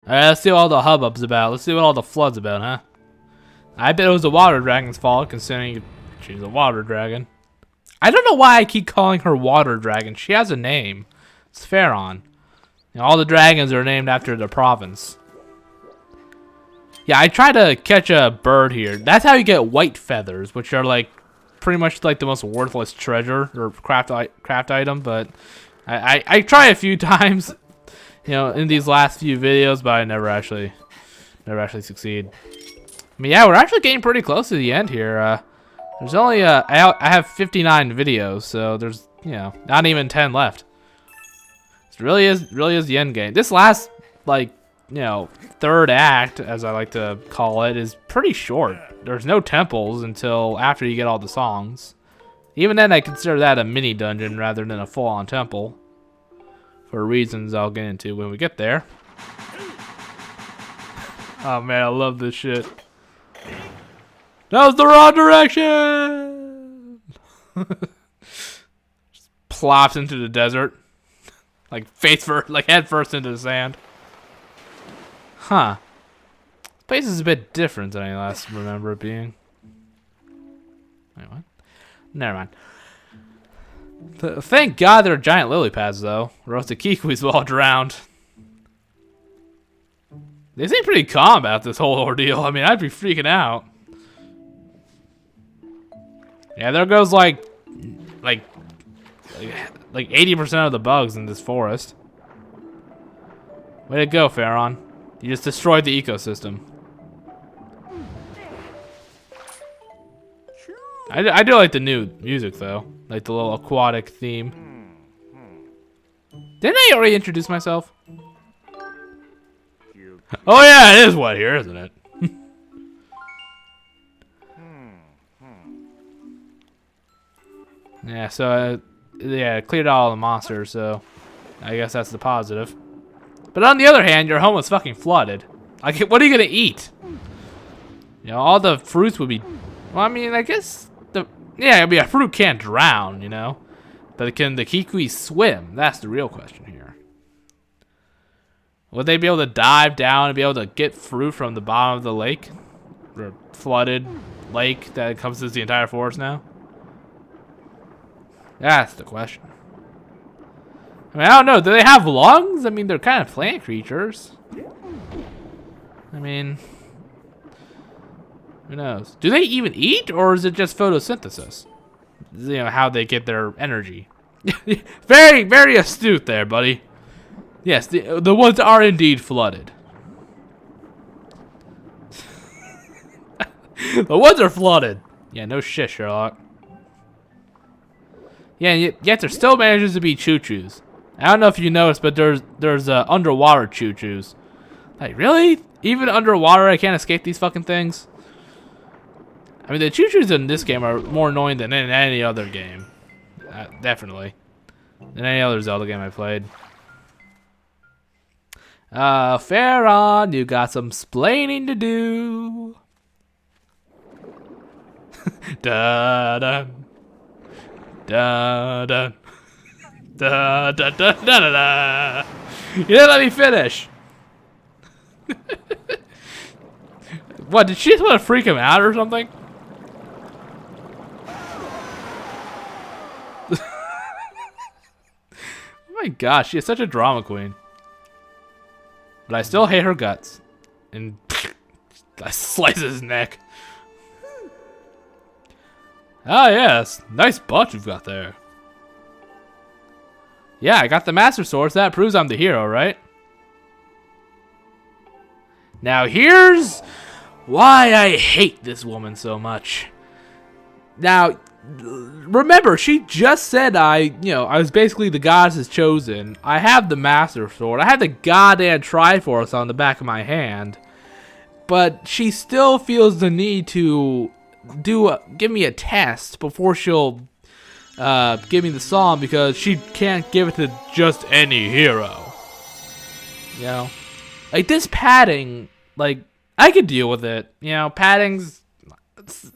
Alright, let's see what all the hubbub's about. Let's see what all the flood's about, huh? I bet it was the water dragon's fault, considering she's a water dragon. I don't know why I keep calling her water dragon. She has a name. It's Faron. You know, all the dragons are named after the province. Yeah, I tried to catch a bird here. That's how you get white feathers, which are like pretty much like the most worthless treasure or craft item. But I try a few times, you know, in these last few videos, but I never actually succeed. I mean, yeah, we're actually getting pretty close to the end here. There's only I have 59 videos, so there's, you know, not even 10 left. It really is the end game. This last, like, you know, third act, as I like to call it, is pretty short. There's no temples until after you get all the songs. Even then, I consider that a mini dungeon rather than a full-on temple, for reasons I'll get into when we get there. Oh man, I love this shit. That was the wrong direction! Just plops into the desert. Like head first into the sand. Huh. This place is a bit different than I last remember it being. Wait, what? Never mind. Thank God there are giant lily pads, though, or else the Kikwis will all drowned. They seem pretty calm about this whole ordeal. I mean, I'd be freaking out. Yeah, there goes like 80% of the bugs in this forest. Way to go, Faron. You just destroyed the ecosystem. I do like the new music, though. Like the little aquatic theme. Didn't I already introduce myself? Oh yeah, it is wet here, isn't it? Yeah, so yeah, cleared out all the monsters, so I guess that's the positive. But on the other hand, your home was fucking flooded. Like, what are you gonna eat? You know, all the fruits would be. Well, I mean, I guess I mean, a fruit can't drown, you know, but can the Kikwis swim? That's the real question here. Would they be able to dive down and be able to get fruit from the bottom of the lake, or flooded lake that encompasses the entire forest now? That's the question. I mean, I don't know. Do they have lungs? I mean, they're kind of plant creatures. I mean, who knows? Do they even eat, or is it just photosynthesis? You know, how they get their energy. Very, very astute there, buddy. Yes, the woods are indeed flooded. The woods are flooded. Yeah, no shit, Sherlock. Yeah, yet there still manages to be choo-choos. I don't know if you noticed, but there's underwater choo-choos. Like, really? Even underwater, I can't escape these fucking things? I mean, the choo-choos in this game are more annoying than in any other game. Definitely. Than any other Zelda game I played. Faron, you got some splaining to do. Da-da. Da-da. Da-da-da-da-da-da. You didn't let me finish. What, did she just want to freak him out or something? Oh my gosh, she is such a drama queen. But I still hate her guts. And I slice his neck. Ah yes, nice butt you've got there. Yeah, I got the Master Sword, so that proves I'm the hero, right? Now here's why I hate this woman so much. Now, remember, she just said I was basically the goddess chosen. I have the Master Sword. I have the goddamn Triforce on the back of my hand. But she still feels the need to give me a test before she'll give me the song, because she can't give it to just any hero. You know? Like, this padding, like, I could deal with it. You know, padding's...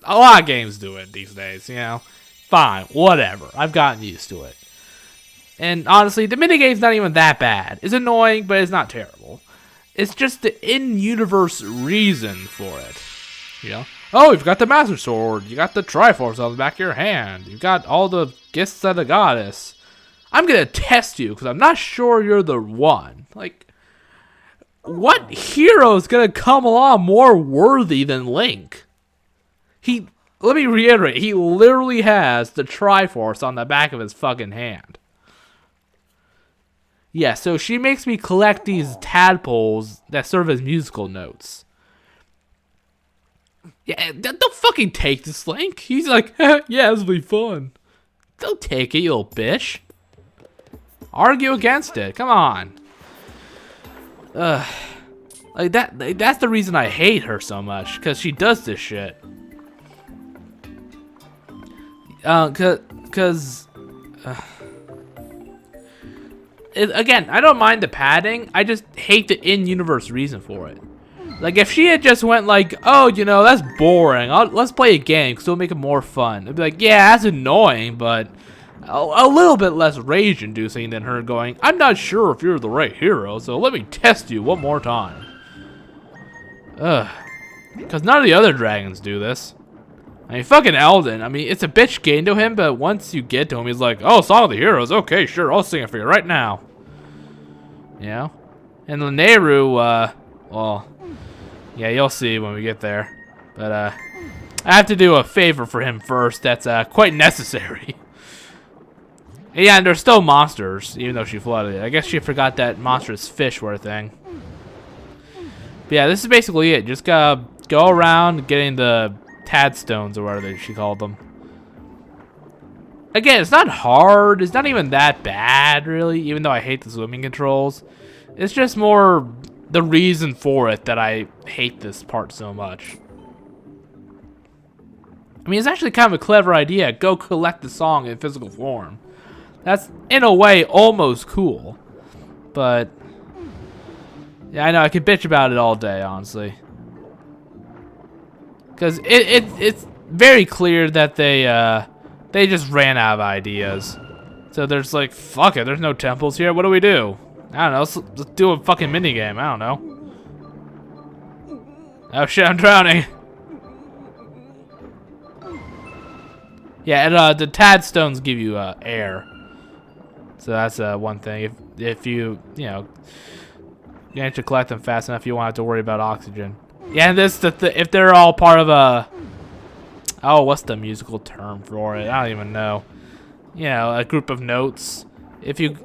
A lot of games do it these days, you know? Fine, whatever. I've gotten used to it. And honestly, the minigame's not even that bad. It's annoying, but it's not terrible. It's just the in-universe reason for it. You know? Oh, you've got the Master Sword. You got the Triforce on the back of your hand. You've got all the gifts of the goddess. I'm gonna test you because I'm not sure you're the one. Like, what hero is gonna come along more worthy than Link? Let me reiterate, he literally has the Triforce on the back of his fucking hand. Yeah, so she makes me collect these tadpoles that serve as musical notes. Yeah, don't fucking take this, Link. He's like, yeah, this will be fun. Don't take it, you little bitch. Argue against it. Come on. Like that's the reason I hate her so much, because she does this shit. Again, I don't mind the padding. I just hate the in-universe reason for it. Like, if she had just went like, oh, you know, that's boring. Let's play a game because it'll make it more fun. It'd be like, yeah, that's annoying, but a little bit less rage-inducing than her going, I'm not sure if you're the right hero, so let me test you one more time. Ugh. Because none of the other dragons do this. I mean, fucking Eldon. I mean, it's a bitch game to him, but once you get to him, he's like, oh, Song of the Heroes. Okay, sure, I'll sing it for you right now. You know? And the Nehru, well, yeah, you'll see when we get there. But, I have to do a favor for him first that's, quite necessary. Yeah, and there's still monsters, even though she flooded it. I guess she forgot that monstrous fish were a thing. But yeah, this is basically it. Just gotta go around getting the Tadstones, or whatever she called them. Again, it's not hard. It's not even that bad, really, even though I hate the swimming controls. It's just more the reason for it that I hate this part so much. I mean, it's actually kind of a clever idea. Go collect the song in physical form. That's, in a way, almost cool. But, yeah, I know, I could bitch about it all day, honestly. Because it's very clear that they just ran out of ideas. So there's like, fuck it, there's no temples here, what do we do? I don't know, let's do a fucking minigame, I don't know. Oh shit, I'm drowning. Yeah, and the Tadstones give you air. So that's one thing. If you know, you have to collect them fast enough, you won't have to worry about oxygen. Yeah, and if they're all part of a, oh, what's the musical term for it? I don't even know. You know, a group of notes. If you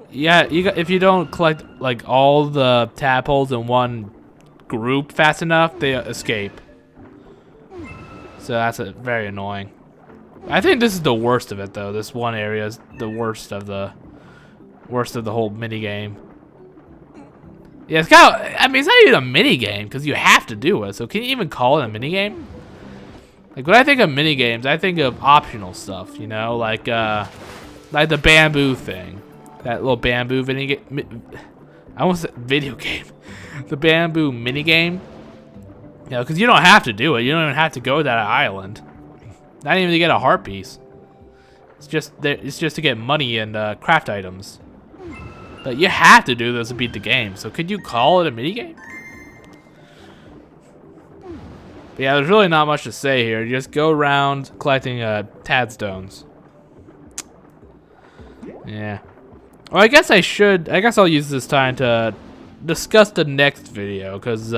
don't collect like all the tadpoles in one group fast enough, they escape. So that's very annoying. I think this is the worst of it, though. This one area is the worst of the whole mini game. Yeah, it's kind of, I mean, it's not even a mini game because you have to do it. So can you even call it a mini game? Like, when I think of mini games, I think of optional stuff. You know, like the bamboo thing, that little bamboo video game. I almost said video game. The bamboo mini game. You know, because you don't have to do it. You don't even have to go to that island. Not even to get a heart piece. It's just to get money and craft items. But you have to do this to beat the game. So could you call it a minigame? But yeah, there's really not much to say here. You just go around collecting Tadstones. Yeah. Well, I guess I'll use this time to discuss the next video, because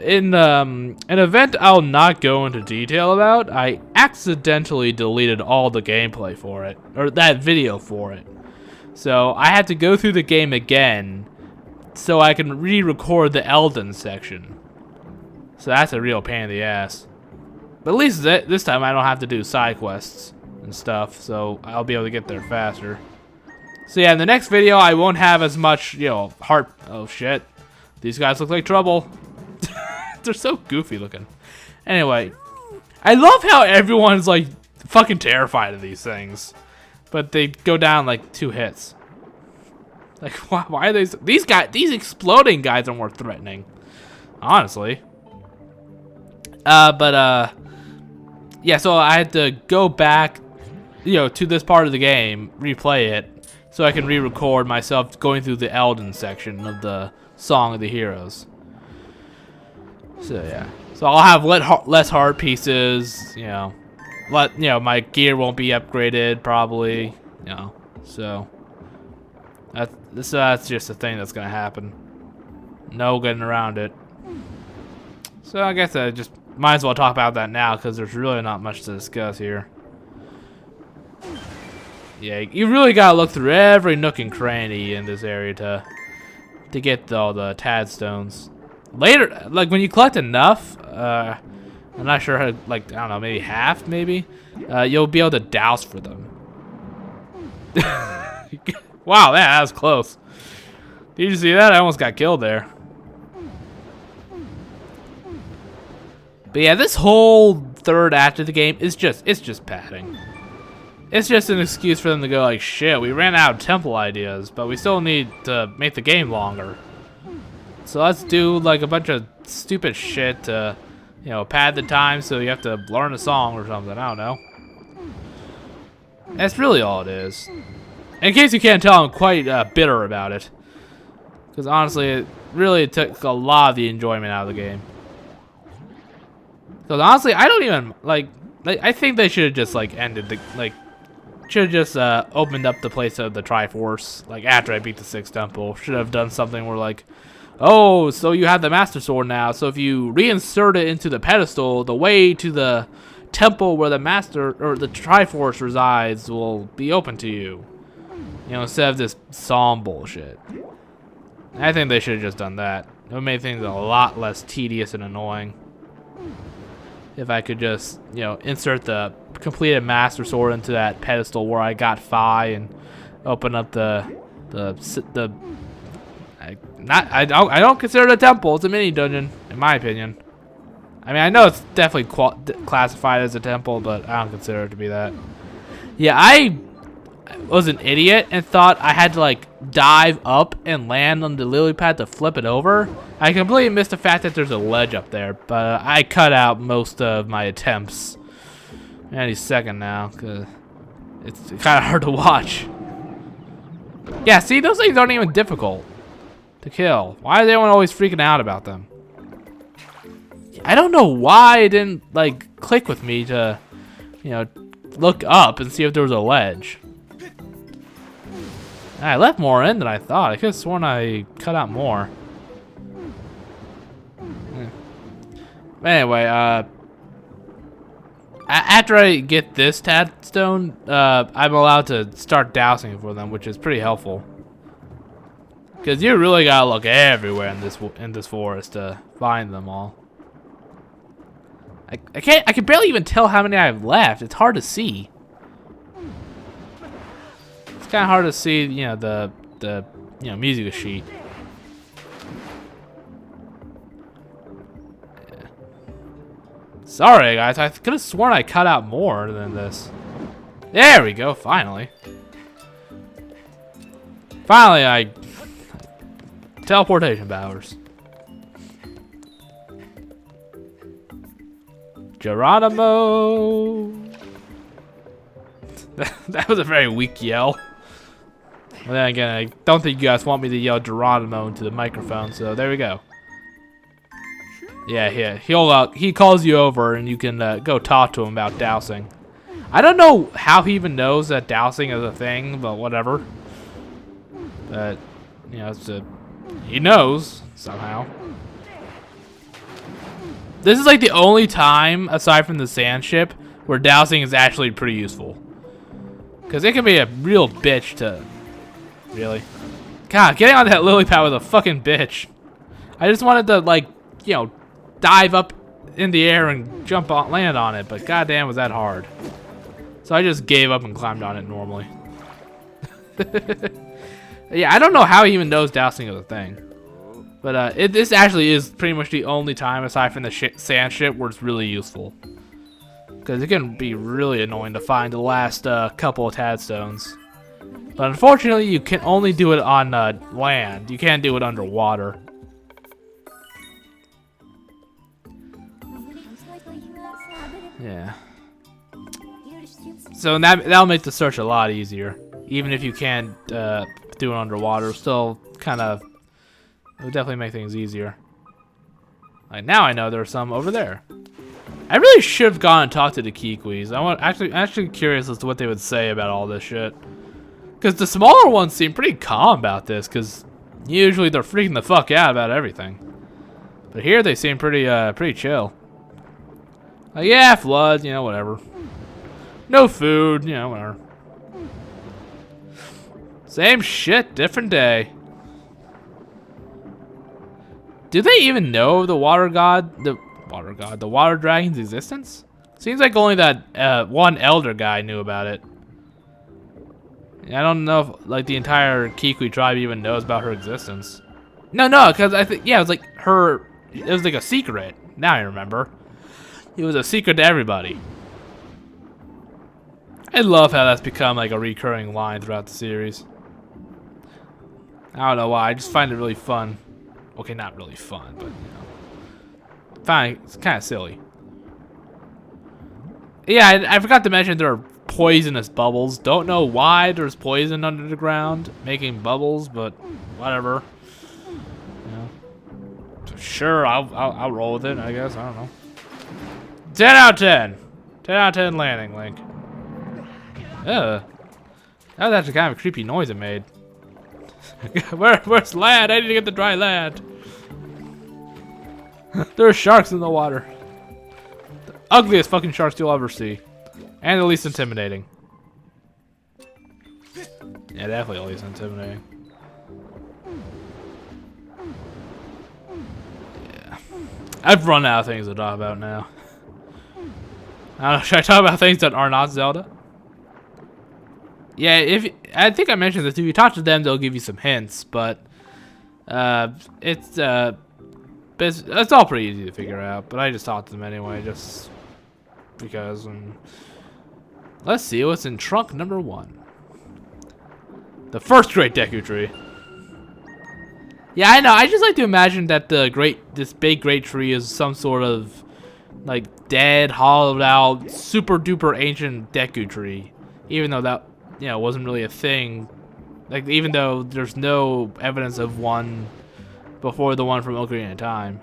in an event I'll not go into detail about, I accidentally deleted all the gameplay for it, or that video for it. So I had to go through the game again so I can re-record the Eldon section. So that's a real pain in the ass. But at least this time I don't have to do side quests and stuff, so I'll be able to get there faster. So yeah, in the next video I won't have as much, you know, heart. Oh shit. These guys look like trouble. They're so goofy looking. Anyway, I love how everyone's like fucking terrified of these things. But they go down like 2 hits. Like, why are these exploding guys are more threatening, honestly. Yeah, so I had to go back, you know, to this part of the game, replay it, so I can re-record myself going through the Eldon section of the Song of the Heroes. So yeah. So I'll have less heart pieces, you know. My gear won't be upgraded probably, you know. So that's just a thing that's gonna happen. No getting around it. So I guess I just might as well talk about that now because there's really not much to discuss here. Yeah, you really gotta look through every nook and cranny in this area to get all the tad stones. Later, like when you collect enough, I'm not sure how, like, I don't know, maybe half, maybe, you'll be able to douse for them. Wow, that was close. Did you see that? I almost got killed there. But yeah, this whole third act of the game is it's just padding. It's just an excuse for them to go like, shit, we ran out of temple ideas, but we still need to make the game longer. So let's do like a bunch of stupid shit to, you know, pad the time so you have to learn a song or something. I don't know. That's really all it is. In case you can't tell, I'm quite bitter about it. Because honestly, it really took a lot of the enjoyment out of the game. Because honestly, I don't even, like, I think they should have just, like, ended the, like, should have just opened up the place of the Triforce, like, after I beat the 6th temple. Should have done something where, like, oh, so you have the Master Sword now, so if you reinsert it into the pedestal, the way to the temple where the Master, or the Triforce resides will be open to you. You know, instead of this psalm bullshit. I think they should have just done that. It would make things a lot less tedious and annoying. If I could just, you know, insert the completed Master Sword into that pedestal where I got Phi and open up I don't consider it a temple. It's a mini dungeon, in my opinion. I mean, I know it's definitely classified as a temple, but I don't consider it to be that. Yeah, I was an idiot and thought I had to like dive up and land on the lily pad to flip it over. I completely missed the fact that there's a ledge up there, but I cut out most of my attempts any second now because it's kind of hard to watch. Yeah, see, those things aren't even difficult to kill. Why is everyone always freaking out about them? I don't know why it didn't like click with me to, you know, look up and see if there was a ledge. I left more in than I thought. I could have sworn I cut out more. Anyway, after I get this tad stone, I'm allowed to start dousing for them, which is pretty helpful. Because you really gotta look everywhere in this forest to find them all. I can barely even tell how many I have left. It's hard to see. It's kind of hard to see, you know, the music sheet. Yeah. Sorry, guys. I could have sworn I cut out more than this. There we go. Finally. Finally, teleportation powers. Geronimo. That was a very weak yell. Well, then again, I don't think you guys want me to yell Geronimo into the microphone, so there we go. Yeah, he calls you over and you can go talk to him about dousing. I don't know how he even knows that dousing is a thing, but whatever. But, you know, he knows somehow. This is like the only time, aside from the sand ship, where dousing is actually pretty useful. Because it can be a real bitch to... Really? God, getting on that lily pad was a fucking bitch. I just wanted to, like, you know, dive up in the air and land on it, but goddamn was that hard. So I just gave up and climbed on it normally. Yeah, I don't know how he even knows dousing is a thing. But this actually is pretty much the only time, aside from the sand ship, where it's really useful. Because it can be really annoying to find the last couple of tadstones. But unfortunately, you can only do it on land. You can't do it underwater. Yeah. So that'll make the search a lot easier. Even if you can't do it underwater, still kind of It would definitely make things easier. Like now I know there's some over there. I really should have gone and talked to the Kikwis. Actually curious as to what they would say about all this shit. Because the smaller ones seem pretty calm about this, because usually they're freaking the fuck out about everything. But here they seem pretty chill. Like, yeah, flood, you know, whatever. No food, you know, whatever. Same shit, different day. Do they even know the water dragon's existence? Seems like only that one elder guy knew about it. I don't know if like the entire Kikwi tribe even knows about her existence. No, because I think yeah, it was like it was like a secret. Now I remember. It was a secret to everybody. I love how that's become like a recurring line throughout the series. I don't know why, I just find it really fun. Okay, not really fun, but you know. Fine, it's kind of silly. Yeah, I forgot to mention there are poisonous bubbles. Don't know why there's poison under the ground making bubbles, but whatever. You know. So sure, I'll roll with it, I guess. I don't know. 10 out of 10. 10 out of 10 landing, Link. Ugh. That was actually kind of a creepy noise it made. Where's land? I need to get the dry land. There are sharks in the water. The ugliest fucking sharks you'll ever see. And the least intimidating. Yeah, definitely the least intimidating. Yeah. I've run out of things to talk about now. I don't know, should I talk about things that are not Zelda? Yeah, I think I mentioned this. If you talk to them, they'll give you some hints, but it's all pretty easy to figure out. But I just talked to them anyway, just because. Let's see what's in trunk number 1. The first Great Deku Tree. Yeah, I know. I just like to imagine that this big Great Tree is some sort of like dead, hollowed out, super duper ancient Deku Tree, even though that. You know, wasn't really a thing. Like, even though there's no evidence of one before the one from Ocarina of Time.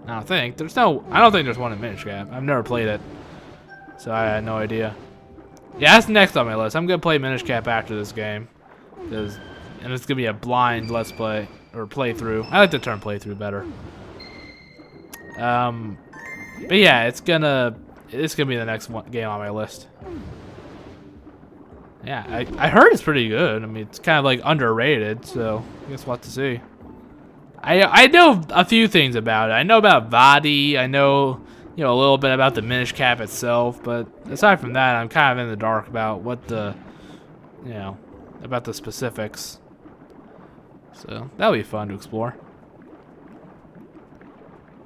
I don't think there's one in Minish Cap. I've never played it, so I had no idea. Yeah, that's next on my list. I'm gonna play Minish Cap after this game, and it's gonna be a blind let's play or playthrough. I like the term playthrough better. But yeah, it's gonna be the next game on my list. Yeah, I heard it's pretty good. I mean, it's kind of like underrated, so I guess we'll have to see. I know a few things about it. I know about Vadi. I know, you know, a little bit about the Minish Cap itself, but aside from that, I'm kind of in the dark about what about the specifics. So that'll be fun to explore.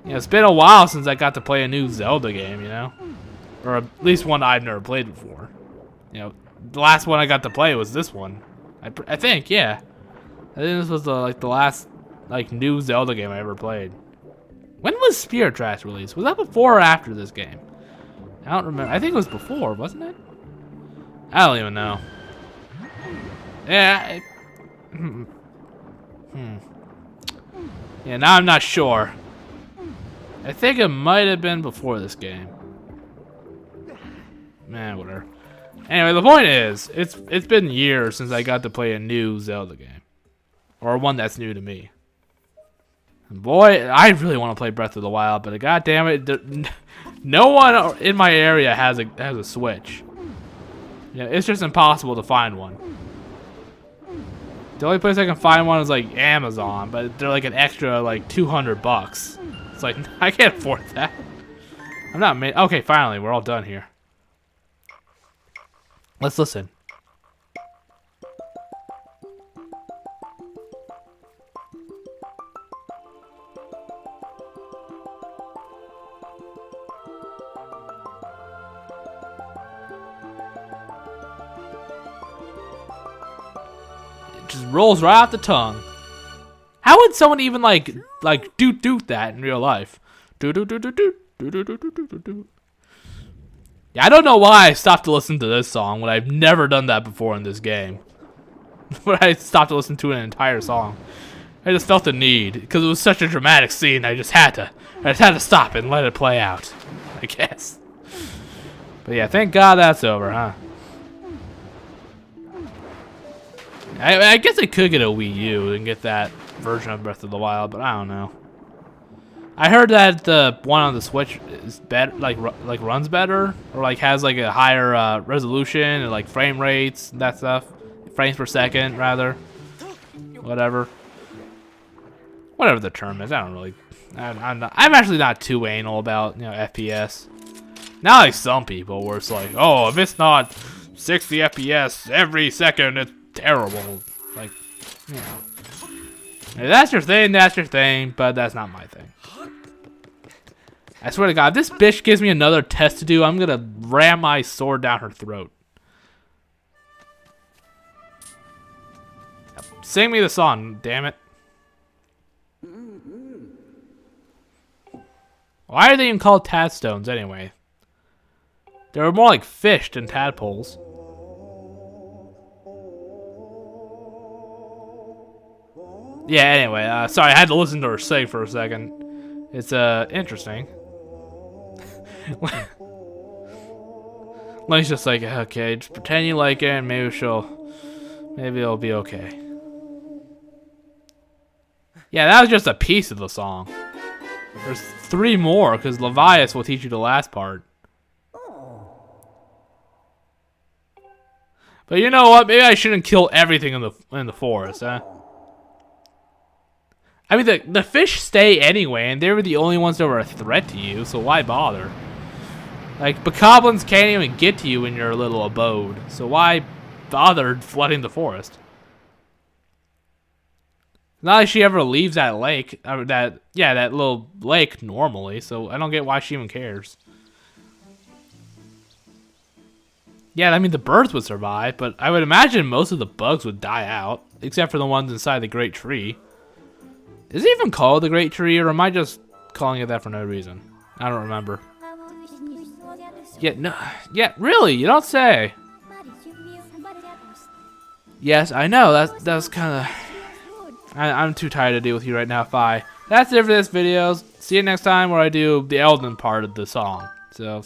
You know, it's been a while since I got to play a new Zelda game, you know, or at least one I've never played before. You know. The last one I got to play was this one. I think, yeah. I think this was the last new Zelda game I ever played. When was Spirit Tracks released? Was that before or after this game? I don't remember. I think it was before, wasn't it? I don't even know. Yeah. Yeah, now I'm not sure. I think it might have been before this game. Man, whatever. Anyway, the point is, it's been years since I got to play a new Zelda game. Or one that's new to me. And boy, I really want to play Breath of the Wild, but god damn it, no one in my area has a Switch. Yeah, it's just impossible to find one. The only place I can find one is like Amazon, but they're like an extra like $200. It's like, I can't afford that. I'm not okay, finally, we're all done here. Let's listen. It just rolls right off the tongue. How would someone even like do that in real life? Yeah, I don't know why I stopped to listen to this song when I've never done that before in this game. Where I stopped to listen to an entire song. I just felt the need because it was such a dramatic scene. I just had to stop and let it play out, I guess. But yeah, thank God that's over, huh? I guess I could get a Wii U and get that version of Breath of the Wild, but I don't know. I heard that the one on the Switch is better, like runs better, or like has like a higher resolution and like frame rates and that stuff, frames per second rather, whatever the term is. I don't really. I'm actually not too anal about FPS. Not like some people where it's like, oh, if it's not 60 FPS every second, it's terrible. Like, you know, if that's your thing, that's your thing, but that's not my thing. I swear to God, if this bitch gives me another test to do, I'm gonna ram my sword down her throat. Sing me the song, damn it. Why are they even called tadstones anyway? They were more like fish than tadpoles. Yeah, anyway, sorry, I had to listen to her sing for a second. It's, interesting. Lane's just like, okay, just pretend you like it and maybe it'll be okay. Yeah, that was just a piece of the song. There's 3 more, because Levias will teach you the last part. But you know what? Maybe I shouldn't kill everything in the forest, huh? I mean, the fish stay anyway, and they were the only ones that were a threat to you, so why bother? Like, bokoblins can't even get to you in your little abode, so why bother flooding the forest? Not like she ever leaves that lake, that little lake normally, so I don't get why she even cares. Yeah, I mean, the birds would survive, but I would imagine most of the bugs would die out, except for the ones inside the Great Tree. Is it even called the Great Tree, or am I just calling it that for no reason? I don't remember. Yeah, no, yeah, really, you don't say. Yes, I know, that's kind of... I'm too tired to deal with you right now, Fi. That's it for this video. See you next time where I do the Elden part of the song. So,